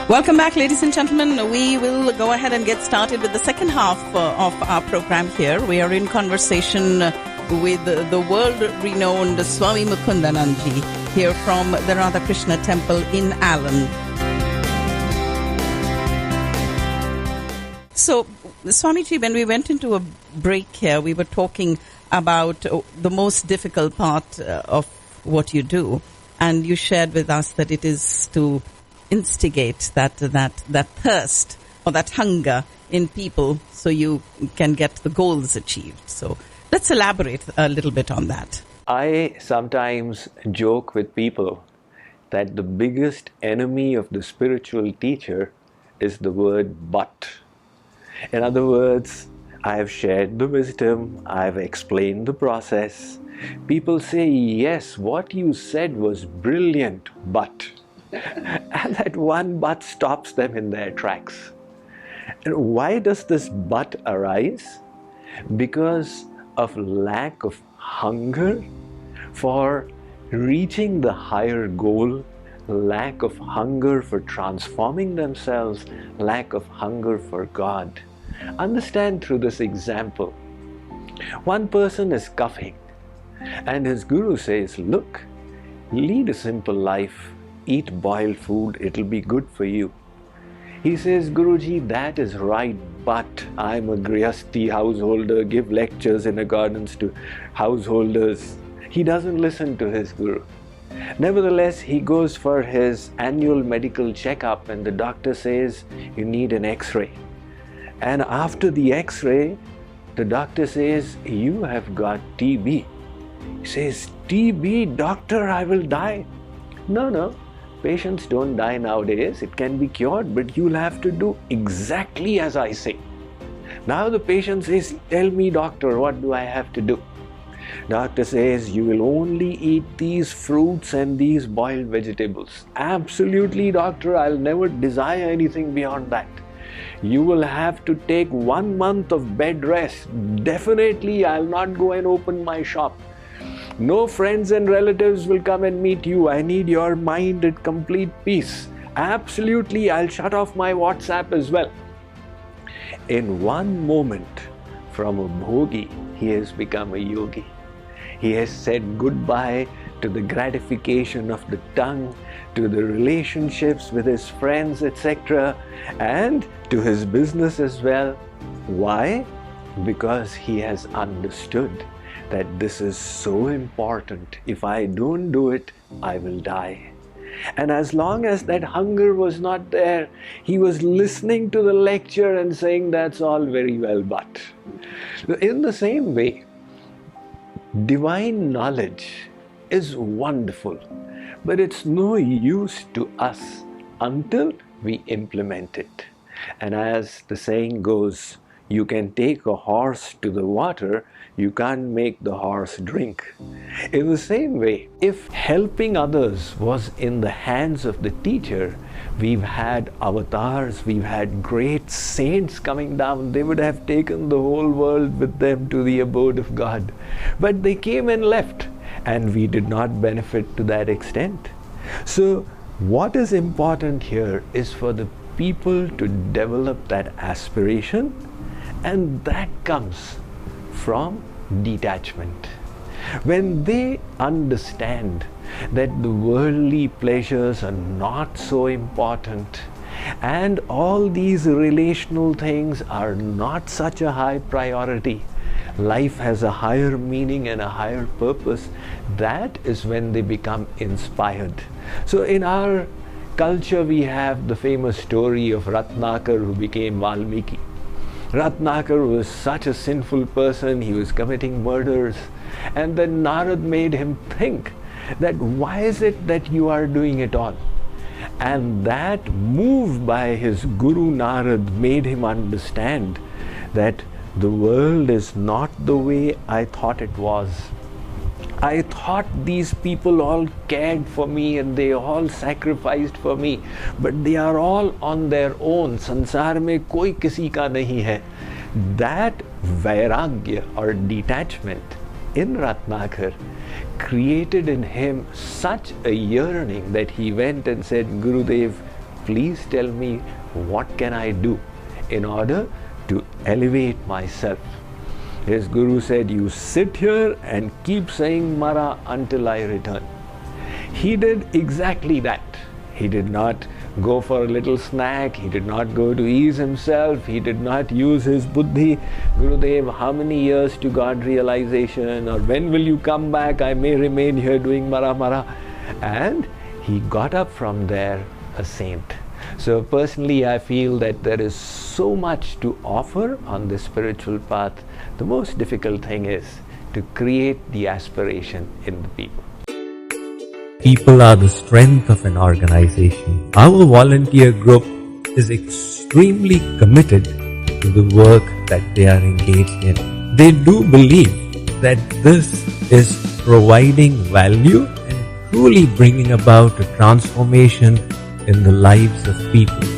Welcome back, ladies and gentlemen. We will go ahead and get started with the second half of our program here. We are in conversation with the world-renowned Swami Mukundananda here from the Radha Krishna Temple in Allen. So, Swamiji, when we went into a break here, we were talking about the most difficult part of what you do, and you shared with us that it is to instigate that thirst or that hunger in people so you can get the goals achieved. So let's elaborate a little bit on that. I sometimes joke with people that the biggest enemy of the spiritual teacher is the word but. In other words, I have shared the wisdom, I have explained the process. People say, yes, what you said was brilliant, but. And that one but stops them in their tracks. And why does this but arise? Because of lack of hunger for reaching the higher goal, lack of hunger for transforming themselves, lack of hunger for God. Understand through this example. One person is coughing and his guru says, look, lead a simple life. Eat boiled food, it'll be good for you. He says, Guruji, that is right, but I'm a Grihasti householder, give lectures in the gardens to householders. He doesn't listen to his guru. Nevertheless, he goes for his annual medical checkup and the doctor says, you need an X-ray. And after the X-ray, the doctor says, you have got TB. He says, TB, doctor, I will die. No. Patients don't die nowadays. It can be cured, but you'll have to do exactly as I say. Now the patient says, tell me, doctor, what do I have to do? Doctor says, you will only eat these fruits and these boiled vegetables. Absolutely, doctor, I'll never desire anything beyond that. You will have to take 1 month of bed rest. Definitely, I'll not go and open my shop. No friends and relatives will come and meet you. I need your mind at complete peace. Absolutely, I'll shut off my WhatsApp as well. In one moment, from a bhogi, he has become a yogi. He has said goodbye to the gratification of the tongue, to the relationships with his friends, etc., and to his business as well. Why? Because he has understood that this is so important. If I don't do it, I will die. And as long as that hunger was not there, he was listening to the lecture and saying, that's all very well, but. In the same way, divine knowledge is wonderful, but it's no use to us until we implement it. And as the saying goes, you can take a horse to the water, you can't make the horse drink. In the same way, if helping others was in the hands of the teacher, we've had avatars, we've had great saints coming down, they would have taken the whole world with them to the abode of God. But they came and left, and we did not benefit to that extent. So, what is important here is for the people to develop that aspiration, and that comes from detachment. When they understand that the worldly pleasures are not so important and all these relational things are not such a high priority, life has a higher meaning and a higher purpose, that is when they become inspired. So in our culture we have the famous story of Ratnakar who became Valmiki. Ratnakar was such a sinful person, he was committing murders, and then Narad made him think that why is it that you are doing it all? And that, moved by his Guru Narad, made him understand that the world is not the way I thought it was. I thought these people all cared for me and they all sacrificed for me, but they are all on their own. Sansar mein koi kisi ka nahi hai. That vairagya or detachment in Ratnakar created in him such a yearning that he went and said, Gurudev, please tell me what can I do in order to elevate myself. His Guru said, you sit here and keep saying Mara until I return. He did exactly that. He did not go for a little snack, he did not go to ease himself, he did not use his buddhi. Gurudev, how many years to God realization, or when will you come back, I may remain here doing Mara Mara. And he got up from there a saint. So personally I feel that there is so much to offer on this spiritual path. The most difficult thing is to create the aspiration in the people. People are the strength of an organization. Our volunteer group is extremely committed to the work that they are engaged in. They do believe that this is providing value and truly bringing about a transformation in the lives of people.